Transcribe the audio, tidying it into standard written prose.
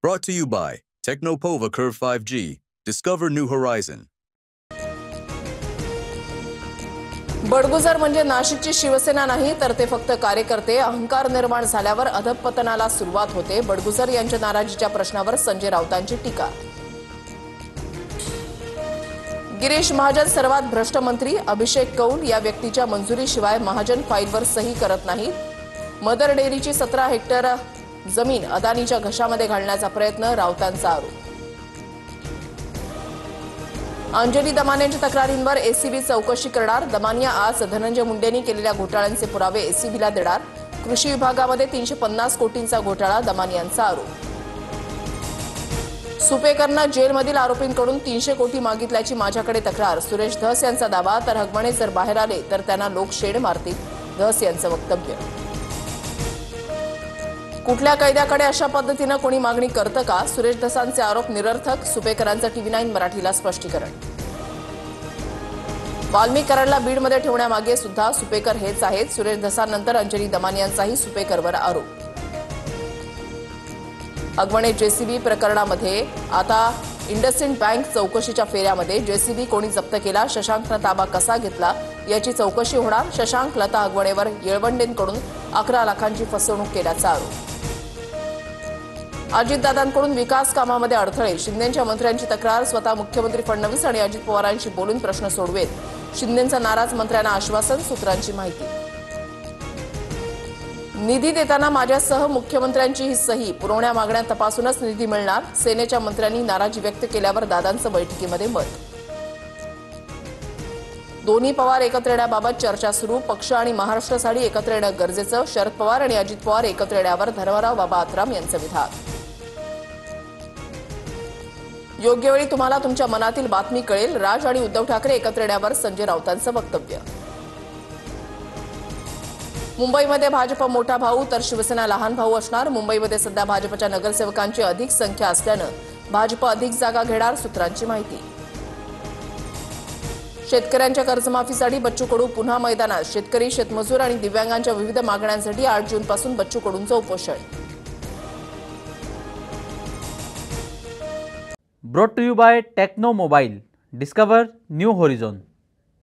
Brought to you by Technopova Curve 5G. Discover new horizon. Badgujar म्हणजे नाशिकची शिवसेना नाही तर ते फक्त कार्यकर्ते. अहंकार निर्माण झाल्यावर अधपतनाला सुरुवात होते. बडगुजर यांच्या नाराजीच्या प्रश्नावर संजय राऊतांची टीका. गिरीश महाजन सर्वात भ्रष्ट मंत्री. अभिषेक कौल या व्यक्तीच्या मंजुरीशिवाय महाजन फाईलवर सही करत नाहीत. मदर डेअरीची 17 हेक्टर जमीन अदानीच्या घशामध्ये घालण्याचा प्रयत्न. राऊतांचा आरोप. अंजली दमानियांच्या तक्रारींवर एसीबी चौकशी करणार. दमानिया आज धनंजय मुंडेंनी केलेल्या घोटाळ्यांचे पुरावे एसीबीला देणार. कृषी विभागामध्ये 350 कोटींचा घोटाळा. दमानियांचा आरोप. सुपेकरनं जेलमधील आरोपींकडून 300 कोटी मागितल्याची माझ्याकडे तक्रार. सुरेश धस यांचा दावा. तर हगवणे जर बाहेर आले तर त्यांना लोक शेड मारतील. धस यांचं वक्तव्य. कुठल्या कैद्याकडे अशा पद्धतीनं कोणी मागणी करतं का? सुरेश धसांचे आरोप निरर्थक. सुपेकरांचं TV9 मराठीला स्पष्टीकरण. वाल्मिक कराडला बीडमध्ये ठेवण्यामागे सुद्धा सुपेकर हेच आहेत. सुरेश धसांनंतर अंजली दमानियांचाही सुपेकरवर आरोप. अगवणे जेसीबी प्रकरणामध्ये आता इंडसइंड बँक चौकशीच्या फेऱ्यामध्ये. जेसीबी कोणी जप्त केला, शशांकनं ताबा कसा घेतला याची चौकशी होणार. शशांक लता अगवणेवर येळवंडेंकडून 11 लाखांची फसवणूक केल्याचा आरोप. अजितदादांकडून विकास कामामध्ये अडथळे. शिंदेंच्या मंत्र्यांची तक्रार. स्वतः मुख्यमंत्री फडणवीस आणि अजित पवारांशी बोलून प्रश्न सोडवेत. शिंदेंचा नाराज मंत्र्यांना आश्वासन. सूत्रांची माहिती. निधी देताना माझ्यासह मुख्यमंत्र्यांची ही सही. पुरवण्या मागण्या तपासूनच निधी मिळणार. सेनेच्या मंत्र्यांनी नाराजी व्यक्त केल्यावर दादांचं बैठकीमध्ये मत. दोन्ही पवार एकत्र येण्याबाबत चर्चा सुरू. पक्ष आणि महाराष्ट्रासाठी एकत्र येणं गरजेचं. शरद पवार आणि अजित पवार एकत्र येण्यावर धर्मराव बाबा आत्राम यांचं विधान. योग्य वेळी तुम्हाला तुमच्या मनातील बातमी कळेल. राज आणि उद्धव ठाकरे एकत्र येण्यावर संजय राऊतांचं वक्तव्य. मुंबईमध्ये भाजप मोठा भाऊ तर शिवसेना लहान भाऊ असणार. मुंबईमध्ये सध्या भाजपच्या नगरसेवकांची अधिक संख्या असल्यानं भाजप अधिक जागा घेणार. सूत्रांची माहिती. शेतकऱ्यांच्या कर्जमाफीसाठी बच्चू कडू पुन्हा मैदानात. शेतकरी, शेतमजूर आणि दिव्यांगांच्या विविध मागण्यांसाठी 8 जूनपासून बच्चू कडूंचं उपोषण. Brought to you by Techno Mobile. Discover new horizon.